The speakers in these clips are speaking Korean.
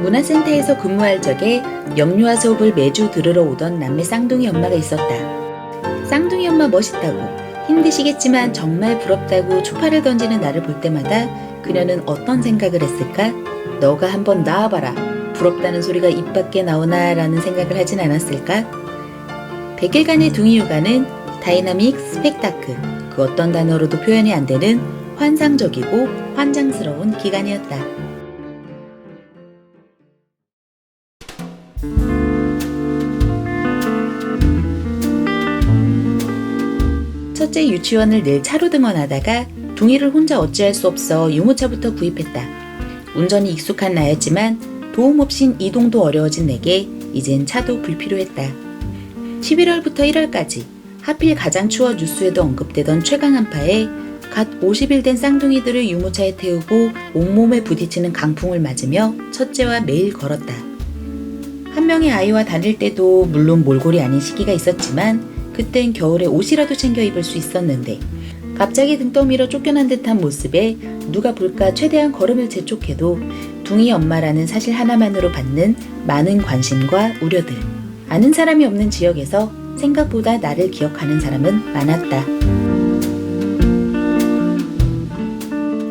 문화센터에서 근무할 적에 영유아 수업을 매주 들으러 오던 남매 쌍둥이 엄마가 있었다. 쌍둥이 엄마 멋있다고, 힘드시겠지만 정말 부럽다고 초파를 던지는 나를 볼 때마다 그녀는 어떤 생각을 했을까? 너가 한번 나와봐라. 부럽다는 소리가 입 밖에 나오나 라는 생각을 하진 않았을까? 100일간의 둥이 육아는 다이나믹 스펙타클, 그 어떤 단어로도 표현이 안 되는 환상적이고 환장스러운 기간이었다. 첫째 유치원을 늘 차로 등원하다가 둥이를 혼자 어찌할 수 없어 유모차부터 구입했다. 운전이 익숙한 나였지만 도움 없인 이동도 어려워진 내게 이젠 차도 불필요했다. 11월부터 1월까지 하필 가장 추워 뉴스에도 언급되던 최강 한파에 갓 50일 된 쌍둥이들을 유모차에 태우고 온몸에 부딪히는 강풍을 맞으며 첫째와 매일 걸었다. 한 명의 아이와 다닐 때도 물론 몰골이 아닌 시기가 있었지만 그땐 겨울에 옷이라도 챙겨 입을 수 있었는데 갑자기 등 떠밀어 쫓겨난 듯한 모습에 누가 볼까 최대한 걸음을 재촉해도 둥이 엄마라는 사실 하나만으로 받는 많은 관심과 우려들. 아는 사람이 없는 지역에서 생각보다 나를 기억하는 사람은 많았다.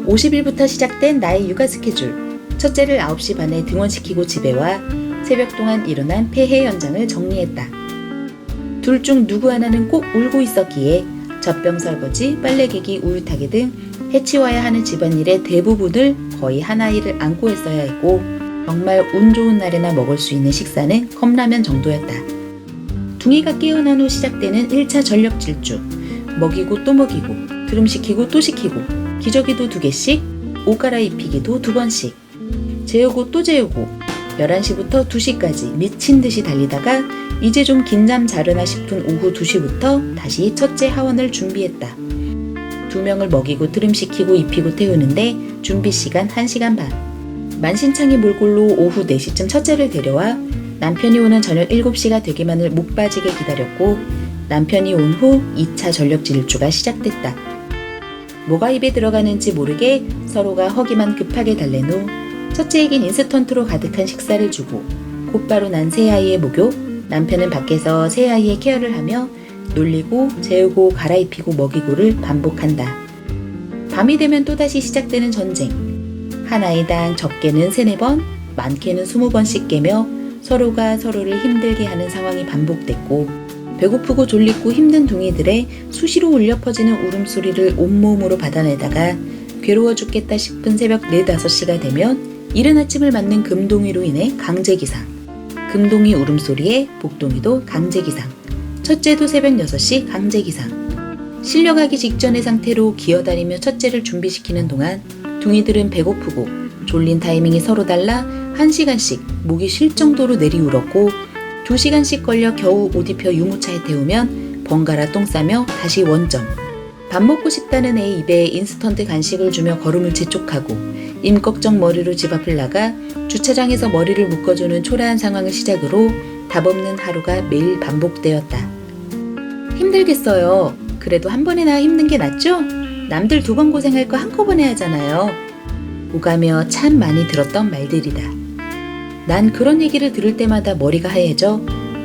50일부터 시작된 나의 육아 스케줄. 첫째를 9시 반에 등원시키고 집에 와 새벽 동안 일어난 폐해 현장을 정리했다. 둘 중 누구 하나는 꼭 울고 있었기에 젖병 설거지, 빨래 개기, 우유 타기 등 해치워야 하는 집안일의 대부분을 거의 한 아이를 안고 했어야 했고 정말 운 좋은 날에나 먹을 수 있는 식사는 컵라면 정도였다. 둥이가 깨어난 후 시작되는 1차 전력 질주. 먹이고 또 먹이고, 드름시키고 또 시키고, 기저귀도 2개씩, 옷 갈아입히기도 2번씩, 재우고 또 재우고, 11시부터 2시까지 미친 듯이 달리다가 이제 좀 긴잠 자려나 싶은 오후 2시부터 다시 첫째 하원을 준비했다. 2명을 먹이고 트림시키고 입히고 태우는데 준비 시간 1시간 반. 만신창이 몰골로 오후 4시쯤 첫째를 데려와 남편이 오는 저녁 7시가 되기만을 못 빠지게 기다렸고 남편이 온 후 2차 전력 질주가 시작됐다. 뭐가 입에 들어가는지 모르게 서로가 허기만 급하게 달랜 후 첫째에겐 인스턴트로 가득한 식사를 주고 곧바로 난 새아이의 목욕, 남편은 밖에서 새아이의 케어를 하며 놀리고 재우고 갈아입히고 먹이고를 반복한다. 밤이 되면 또다시 시작되는 전쟁. 한 아이당 적게는 3-4번, 많게는 20번씩 깨며 서로가 서로를 힘들게 하는 상황이 반복됐고 배고프고 졸리고 힘든 둥이들의 수시로 울려 퍼지는 울음소리를 온몸으로 받아내다가 괴로워 죽겠다 싶은 새벽 4-5시가 되면 이른 아침을 맞는 금동이로 인해 강제기상. 금동이 울음소리에 복동이도 강제기상. 첫째도 새벽 6시 강제기상. 실려가기 직전의 상태로 기어다니며 첫째를 준비시키는 동안 둥이들은 배고프고 졸린 타이밍이 서로 달라 1시간씩 목이 쉴 정도로 내리울었고 2시간씩 걸려 겨우 옷 입혀 유모차에 태우면 번갈아 똥 싸며 다시 원점. 밥 먹고 싶다는 애 입에 인스턴트 간식을 주며 걸음을 재촉하고 임꺽정 머리로 집 앞을 나가 주차장에서 머리를 묶어주는 초라한 상황을 시작으로 답없는 하루가 매일 반복되었다. 힘들겠어요. 그래도 한 번에나 힘든 게 낫죠? 남들 2번 고생할 거 한꺼번에 하잖아요. 오가며 참 많이 들었던 말들이다. 난 그런 얘기를 들을 때마다 머리가 하얘져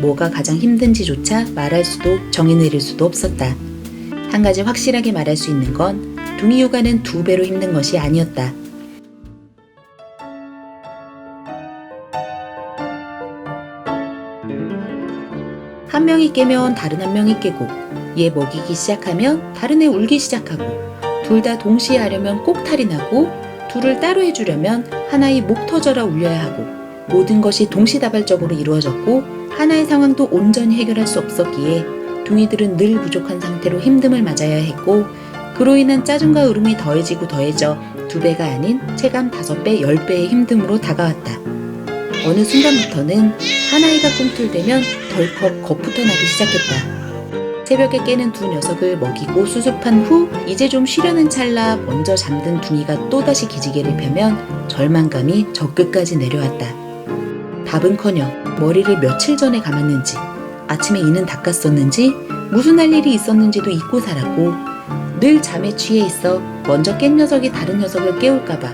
뭐가 가장 힘든지조차 말할 수도 정의 내릴 수도 없었다. 한 가지 확실하게 말할 수 있는 건 둥이 육아는 2배로 힘든 것이 아니었다. 한 명이 깨면 다른 한 명이 깨고 얘 먹이기 시작하면 다른 애 울기 시작하고 둘 다 동시에 하려면 꼭 탈이 나고 둘을 따로 해주려면 하나의 목 터져라 울려야 하고 모든 것이 동시다발적으로 이루어졌고 하나의 상황도 온전히 해결할 수 없었기에 둥이들은 늘 부족한 상태로 힘듦을 맞아야 했고 그로 인한 짜증과 울음이 더해지고 더해져 2배가 아닌 체감 5배, 10배의 힘듦으로 다가왔다. 어느 순간부터는 한 아이가 꿈틀대면 덜컥 겁부터 나기 시작했다. 새벽에 깨는 2 녀석을 먹이고 수습한 후 이제 좀 쉬려는 찰나 먼저 잠든 둥이가 또다시 기지개를 펴면 절망감이 저 끝까지 내려왔다. 밥은커녕 머리를 며칠 전에 감았는지 아침에 이는 닦았었는지 무슨 할 일이 있었는지도 잊고 살았고 늘 잠에 취해 있어 먼저 깬 녀석이 다른 녀석을 깨울까봐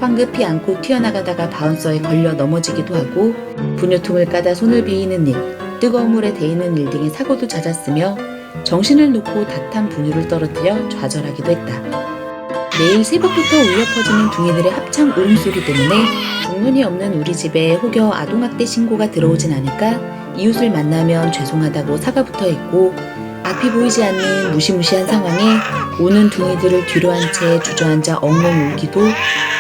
황급히 안고 튀어나가다가 바운서에 걸려 넘어지기도 하고 분유통을 까다 손을 비이는 일, 뜨거운 물에 데이는 일 등의 사고도 잦았으며 정신을 놓고 다탄 분유를 떨어뜨려 좌절하기도 했다. 매일 새벽부터 울려 퍼지는 둥이들의 합창 울음소리 때문에 중문이 없는 우리 집에 혹여 아동학대 신고가 들어오진 않을까 이웃을 만나면 죄송하다고 사과부터 했고 앞이 보이지 않는 무시무시한 상황에 우는 둥이들을 뒤로 한 채 주저앉아 엉엉 울기도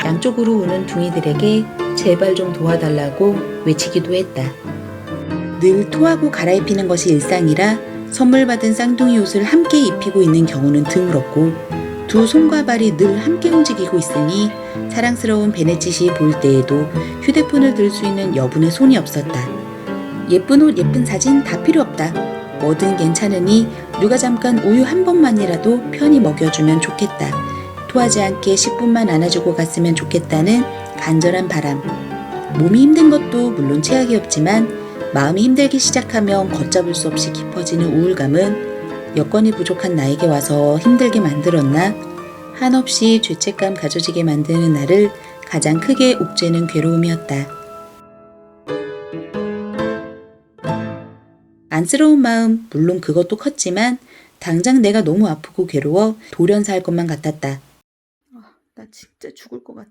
양쪽으로 우는 둥이들에게 제발 좀 도와달라고 외치기도 했다. 늘 토하고 갈아입히는 것이 일상이라 선물 받은 쌍둥이 옷을 함께 입히고 있는 경우는 드물었고 두 손과 발이 늘 함께 움직이고 있으니 사랑스러운 베네짓이 보일 때에도 휴대폰을 들 수 있는 여분의 손이 없었다. 예쁜 옷, 예쁜 사진 다 필요 없다. 뭐든 괜찮으니 누가 잠깐 우유 한 번만이라도 편히 먹여주면 좋겠다. 토하지 않게 10분만 안아주고 갔으면 좋겠다는 간절한 바람. 몸이 힘든 것도 물론 최악이 없지만 마음이 힘들기 시작하면 걷잡을 수 없이 깊어지는 우울감은 여건이 부족한 나에게 와서 힘들게 만들었나? 한없이 죄책감 가져지게 만드는 나를 가장 크게 옥죄는 괴로움이었다. 안쓰러운 마음, 물론 그것도 컸지만 당장 내가 너무 아프고 괴로워 돌연사할 것만 같았다. 나 진짜 죽을 것 같아.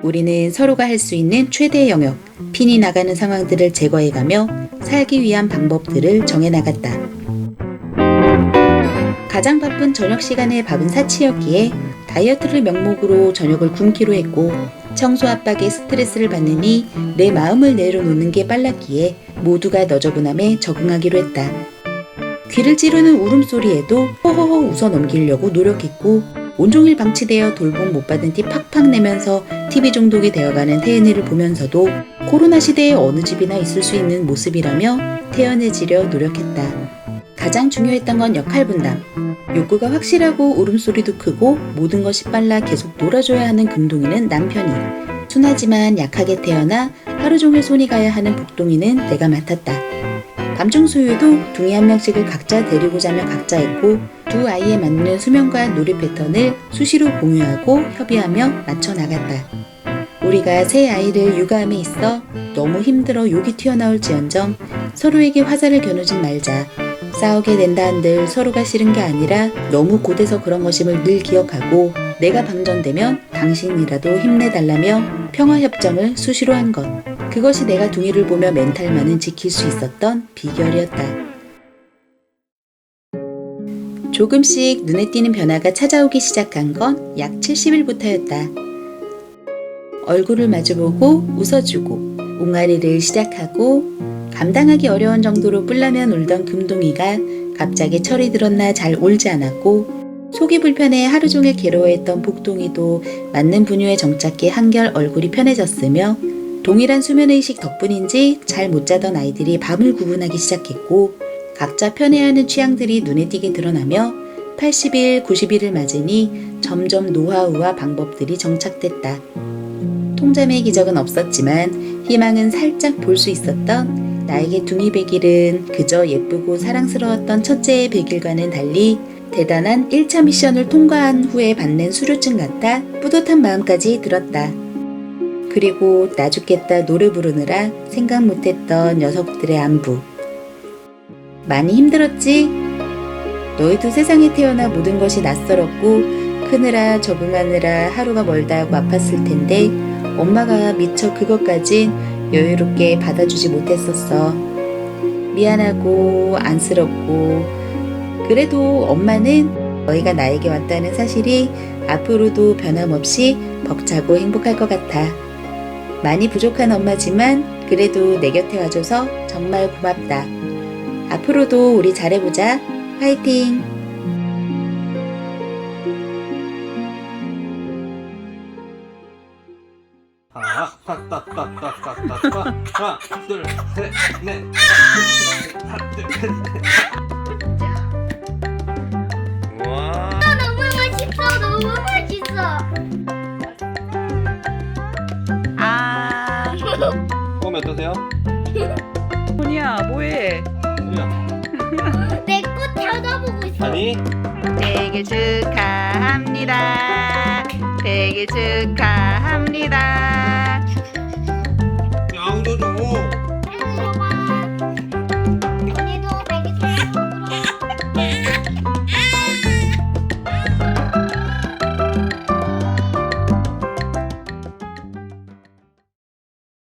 우리는 서로가 할 수 있는 최대의 영역, 핀이 나가는 상황들을 제거해가며 살기 위한 방법들을 정해나갔다. 가장 바쁜 저녁 시간에 밥은 사치였기에 다이어트를 명목으로 저녁을 굶기로 했고 청소 압박에 스트레스를 받느니 내 마음을 내려놓는 게 빨랐기에 모두가 너저분함에 적응하기로 했다. 귀를 찌르는 울음소리에도 허허허 웃어 넘기려고 노력했고 온종일 방치되어 돌봄 못 받은 티 팍팍 내면서 TV 중독이 되어가는 태연이를 보면서도 코로나 시대에 어느 집이나 있을 수 있는 모습이라며 태연해지려 노력했다. 가장 중요했던 건 역할 분담. 욕구가 확실하고 울음소리도 크고 모든 것이 빨라 계속 놀아줘야 하는 금동이는 남편이, 순하지만 약하게 태어나 하루 종일 손이 가야 하는 복동이는 내가 맡았다. 밤중 수유도 둥이 한 명씩을 각자 데리고 자며 각자 했고 두 아이에 맞는 수면과 놀이 패턴을 수시로 공유하고 협의하며 맞춰 나갔다. 우리가 새 아이를 육아함에 있어 너무 힘들어 욕이 튀어나올지언정 서로에게 화살을 겨누진 말자. 싸우게 된다 한들 서로가 싫은 게 아니라 너무 고돼서 그런 것임을 늘 기억하고 내가 방전되면 당신이라도 힘내달라며 평화협정을 수시로 한 것. 그것이 내가 둥이를 보며 멘탈만은 지킬 수 있었던 비결이었다. 조금씩 눈에 띄는 변화가 찾아오기 시작한 건 약 70일부터였다. 얼굴을 마주보고 웃어주고 옹알이를 시작하고 감당하기 어려운 정도로 뿔나면 울던 금동이가 갑자기 철이 들었나 잘 울지 않았고 속이 불편해 하루 종일 괴로워했던 복동이도 맞는 분유에 정착해 한결 얼굴이 편해졌으며 동일한 수면의식 덕분인지 잘 못 자던 아이들이 밤을 구분하기 시작했고 각자 편애하는 취향들이 눈에 띄게 드러나며 80일, 90일을 맞으니 점점 노하우와 방법들이 정착됐다. 통잠의 기적은 없었지만 희망은 살짝 볼 수 있었던 나에게 둥이 100일은 그저 예쁘고 사랑스러웠던 첫째의 100일과는 달리 대단한 1차 미션을 통과한 후에 받는 수료증 같아 뿌듯한 마음까지 들었다. 그리고 나 죽겠다 노래 부르느라 생각 못했던 녀석들의 안부. 많이 힘들었지? 너희도 세상에 태어나 모든 것이 낯설었고 크느라 적응하느라 하루가 멀다 하고 아팠을 텐데 엄마가 미처 그것까진 여유롭게 받아주지 못했었어. 미안하고 안쓰럽고 그래도 엄마는 너희가 나에게 왔다는 사실이 앞으로도 변함없이 벅차고 행복할 것 같아. 많이 부족한 엄마지만 그래도 내 곁에 와줘서 정말 고맙다. 앞으로도 우리 잘해보자. 화이팅! 하나, 둘, 셋, 넷. 하나, 둘, 셋, 넷. 와. 너무 맛있어, 너무 맛있어. 처음에 어떠세요? 혼이야 뭐해? 소리야. 내 꽃 찾아보고 있어. 아니 준이 생일 축하합니다. 생일 축하합니다.